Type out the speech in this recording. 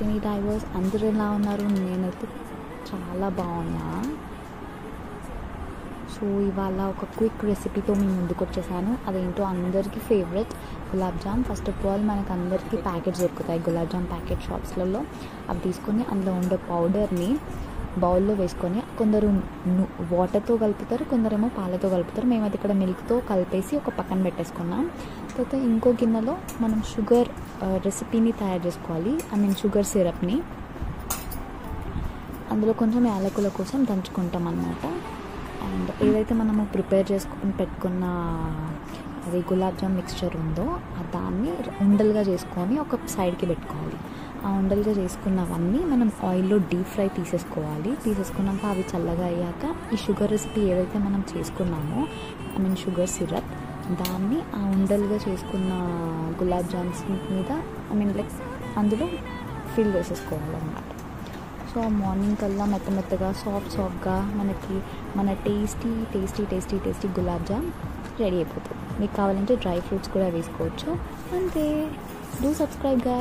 Destiny divorce అందరూ ఎలా ఉన్నారు? నేనైతే చాలా బాగున్నా. సో ఇవాళ ఒక క్విక్ రెసిపీతో మీ ముందుకు వచ్చేసాను. అదేంటో అందరికీ favourite gulab jam. First of all మనకు అందరికీ ప్యాకెట్స్ దొరుకుతాయి గులాబ్ జామ్ ప్యాకెట్ షాప్స్లలో. అవి తీసుకొని అందులో ఉండే పౌడర్ని బౌల్లో వేసుకొని, కొందరు వాటర్తో కలుపుతారు, కొందరేమో పాలతో కలుపుతారు. మేమైతే ఇక్కడ మిల్క్తో కలిపేసి ఒక పక్కన పెట్టేసుకున్నాం. తర్వాత ఇంకో గిన్నెలో మనం షుగర్ రెసిపీని తయారు చేసుకోవాలి. షుగర్ సిరప్ని అందులో కొంచెం యాలకుల కోసం దంచుకుంటాం అన్నమాట. అండ్ ఏదైతే మనము ప్రిపేర్ చేసుకొని పెట్టుకున్న అది గులాబ్ జామ్ మిక్స్చర్ ఉందో దాన్ని ఉండలుగా చేసుకొని ఒక సైడ్కి పెట్టుకోవాలి. ఆ ఉండలుగా చేసుకున్నవన్నీ మనం ఆయిల్లో డీప్ ఫ్రై తీసేసుకున్నాక అవి చల్లగా అయ్యాక ఈ షుగర్ రెసిపీ ఏదైతే మనం చేసుకున్నామో షుగర్ సిరప్ దాన్ని ఆ ఉండలుగా చేసుకున్న గులాబ్ జామ్స్ మీద అందులో ఫిల్ చేసేసుకోవాలన్నమాట. సో మార్నింగ్ కల్లా మెత్తగా సాఫ్ట్గా మనకి మన టేస్టీ గులాబ్ జామ్ రెడీ అయిపోతుంది. మీకు కావాలంటే డ్రై ఫ్రూట్స్ కూడా వేసుకోవచ్చు. అంతే. డూ సబ్స్క్రైబ్ గా.